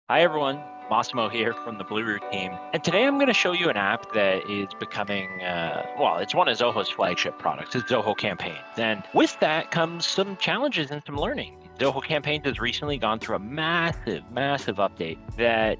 Hi everyone, Massimo here from the Bluroot team. And today I'm going to show you an app that is becoming, it's one of Zoho's flagship products. It's Zoho Campaigns. And with that comes some challenges and some learning. Zoho Campaigns has recently gone through a massive update that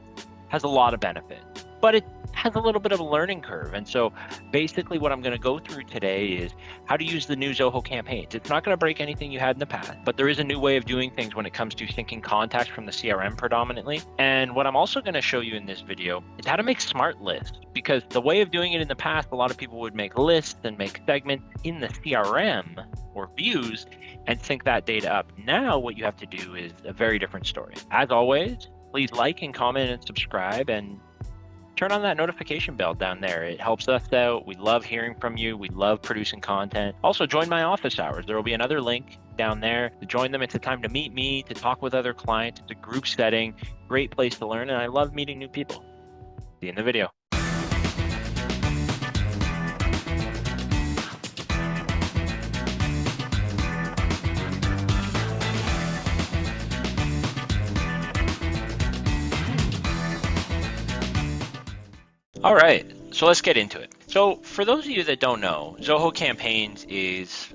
has a lot of benefits, but it has a little bit of a learning curve. And so basically what I'm going to go through today is how to use the new Zoho Campaigns. It's not going to break anything you had in the past, but there is a new way of doing things when it comes to syncing contacts from the CRM predominantly. And what I'm also going to show you in this video is how to make smart lists, because the way of doing it in the past, a lot of people would make lists and make segments in the CRM or views and sync that data up. Now what you have to do is a very different story. As always, please like and comment and subscribe, and turn on that notification bell down there. It helps us out. We love hearing from you. We love producing content. Also, join my office hours. There will be another link down there to join them. It's a time to meet me, to talk with other clients. It's a group setting, great place to learn, and I love meeting new people. See you in the video. All right, so let's get into it. So for those of you that don't know, Zoho Campaigns is,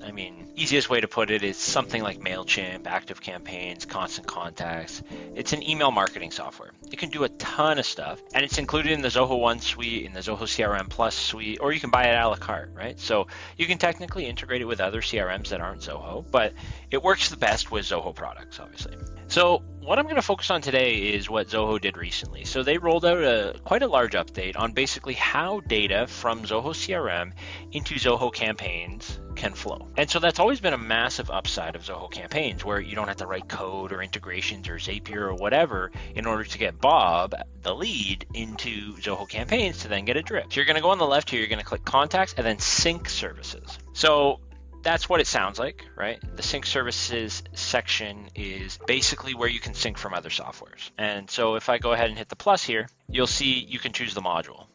easiest way to put it is something like MailChimp, Active Campaigns, Constant Contacts. It's an email marketing software. It can do a ton of stuff, and it's included in the Zoho One suite, in the Zoho CRM Plus suite, or you can buy it a la carte, right? So you can technically integrate it with other CRMs that aren't Zoho, but it works the best with Zoho products, obviously. So what I'm going to focus on today is what Zoho did recently. So they rolled out quite a large update on basically how data from Zoho CRM into Zoho Campaigns can flow. And so that's always been a massive upside of Zoho Campaigns, where you don't have to write code or integrations or Zapier or whatever in order to get Bob, the lead, into Zoho Campaigns to then get a drip. So you're going to go on the left here, you're going to click Contacts and then Sync Services. So that's what it sounds like, right? The sync services section is basically where you can sync from other softwares. And so if I go ahead and hit the plus here, you'll see you can choose the module.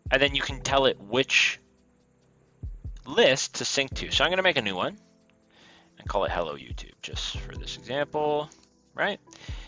And then you can tell it which list to sync to. So I'm going to make a new one and call it Hello YouTube, just for this example, right?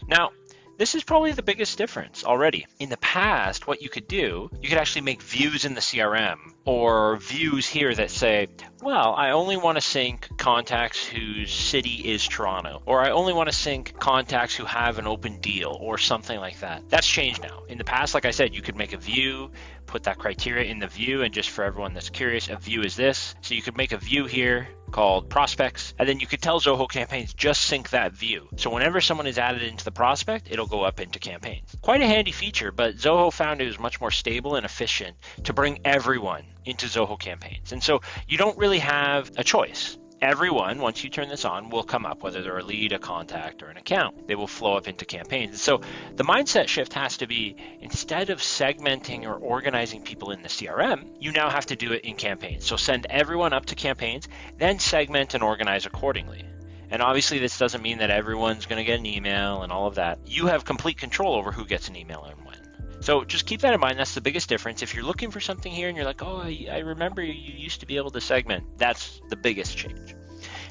Now, this is probably the biggest difference already. In the past, what you could do, you could actually make views in the CRM or views here that say, well, I only want to sync contacts whose city is Toronto, or I only want to sync contacts who have an open deal or something like that. That's changed now. In the past, like I said, you could make a view, put that criteria in the view, and just for everyone that's curious, a view is this. So you could make a view here called prospects, and then you could tell Zoho Campaigns just sync that view. So whenever someone is added into the prospect, it'll go up into campaigns. Quite a handy feature, but Zoho found it was much more stable and efficient to bring everyone into Zoho Campaigns. And so you don't really have a choice. Everyone, once you turn this on, will come up, whether they're a lead, a contact, or an account. They will flow up into campaigns. And so the mindset shift has to be, instead of segmenting or organizing people in the CRM, you now have to do it in campaigns. So send everyone up to campaigns, then segment and organize accordingly. And obviously this doesn't mean that everyone's going to get an email and all of that. You have complete control over who gets an email and when. So just keep that in mind. That's the biggest difference. If you're looking for something here and you're like, oh, I remember you used to be able to segment, that's the biggest change.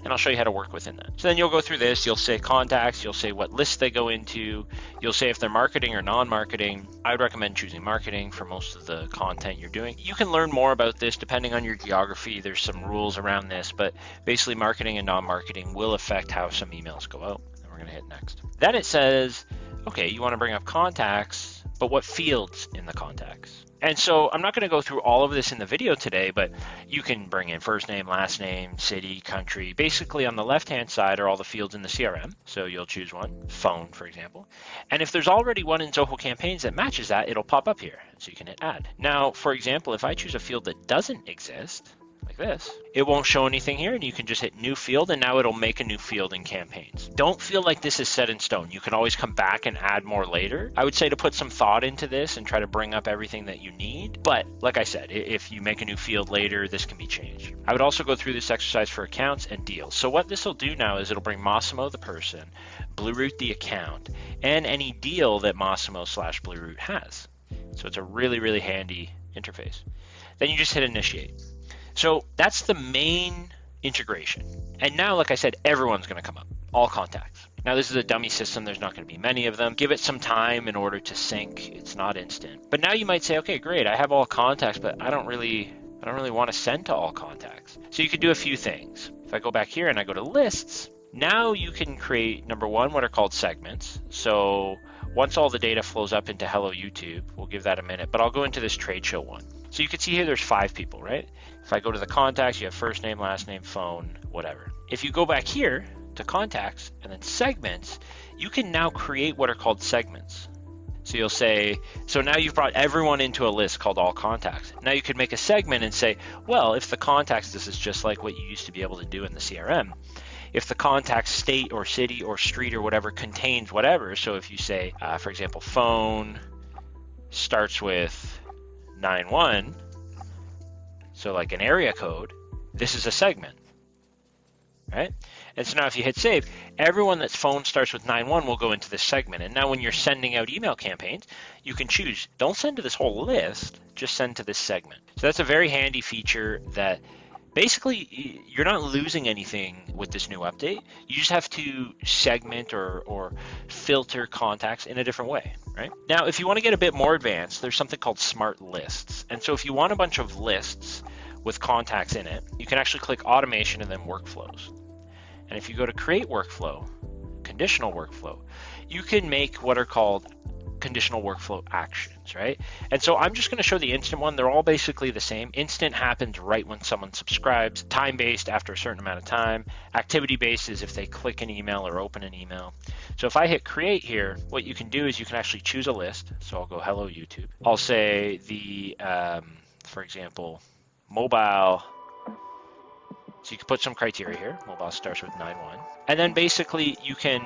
And I'll show you how to work within that. So then you'll go through this, you'll say contacts, you'll say what list they go into, you'll say if they're marketing or non-marketing. I would recommend choosing marketing for most of the content you're doing. You can learn more about this depending on your geography. There's some rules around this, but basically marketing and non-marketing will affect how some emails go out. And we're gonna hit next. Then it says, okay, you wanna bring up contacts, but what fields in the contacts? And so I'm not going to go through all of this in the video today, but you can bring in first name, last name, city, country. Basically on the left-hand side are all the fields in the CRM. So you'll choose one, phone, for example. And if there's already one in Zoho Campaigns that matches that, it'll pop up here. So you can hit add. Now, for example, if I choose a field that doesn't exist, like this, it won't show anything here, and you can just hit new field, and now it'll make a new field in campaigns. Don't feel like this is set in stone. You can always come back and add more later. I would say to put some thought into this and try to bring up everything that you need. But like I said, if you make a new field later, this can be changed. I would also go through this exercise for accounts and deals. So what this will do now is it'll bring Massimo, the person, Bluroot, the account, and any deal that Massimo/Bluroot has. So it's a really, really handy interface. Then you just hit initiate. So that's the main integration. And now, like I said, everyone's going to come up, all contacts. Now this is a dummy system, there's not going to be many of them. Give it some time in order to sync. It's not instant. But now you might say, okay, great, I have all contacts, but I don't really want to send to all contacts. So you could do a few things. If I go back here and I go to lists, now you can create, number one, what are called segments. So once all the data flows up into Hello YouTube, we'll give that a minute, but I'll go into this trade show one. So you can see here there's 5 people, right? If I go to the contacts, you have first name, last name, phone, whatever. If you go back here to contacts and then segments, you can now create what are called segments. So you'll say, so now you've brought everyone into a list called all contacts. Now you could make a segment and say, well, if the contacts, this is just like what you used to be able to do in the CRM. If the contact state or city or street or whatever contains whatever, so if you say, for example, phone starts with 91, so like an area code, this is a segment, right? And so now if you hit save, everyone that's phone starts with 91 will go into this segment. And now when you're sending out email campaigns, you can choose, don't send to this whole list, just send to this segment. So that's a very handy feature that basically you're not losing anything with this new update. You just have to segment or filter contacts in a different way, right? Now, if you want to get a bit more advanced, there's something called smart lists. And so if you want a bunch of lists with contacts in it, you can actually click automation and then workflows. And if you go to create workflow, conditional workflow, you can make what are called conditional workflow actions, right? And so I'm just going to show the instant one. They're all basically the same. Instant happens right when someone subscribes. Time-based after a certain amount of time. Activity-based is if they click an email or open an email. So if I hit create here, what you can do is you can actually choose a list. So I'll go hello YouTube. I'll say the, for example, mobile. So you can put some criteria here. Mobile starts with 91. And then basically you can,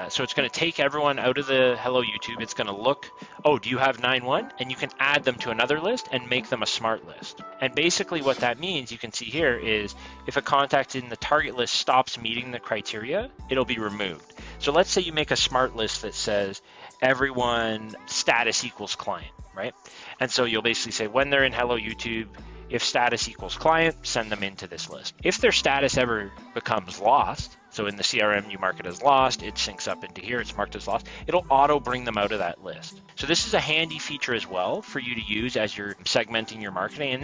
so it's going to take everyone out of the Hello YouTube. It's going to look, oh, do you have 91? And you can add them to another list and make them a smart list. And basically what that means, you can see here, is if a contact in the target list stops meeting the criteria, it'll be removed. So let's say you make a smart list that says everyone status equals client, right? And so you'll basically say when they're in Hello YouTube, if status equals client, send them into this list. If their status ever becomes lost, so in the CRM you mark it as lost, it syncs up into here, it's marked as lost, it'll auto bring them out of that list. So this is a handy feature as well for you to use as you're segmenting your marketing. And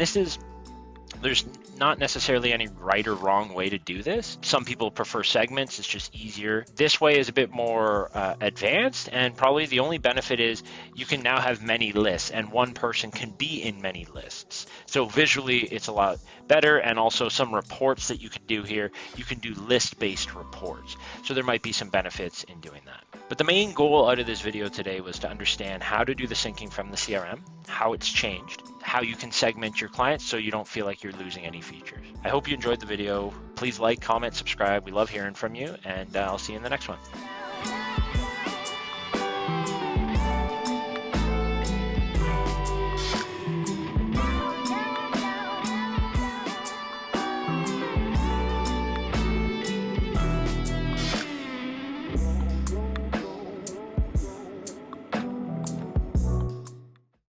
there's not necessarily any right or wrong way to do this. Some people prefer segments, it's just easier. This way is a bit more advanced, and probably the only benefit is you can now have many lists and one person can be in many lists. So visually it's a lot better, and also some reports that you can do here, you can do list-based reports. So there might be some benefits in doing that. But the main goal out of this video today was to understand how to do the syncing from the CRM, how it's changed, how you can segment your clients so you don't feel like you're losing any features. I hope you enjoyed the video. Please like, comment, subscribe. We love hearing from you, and I'll see you in the next one.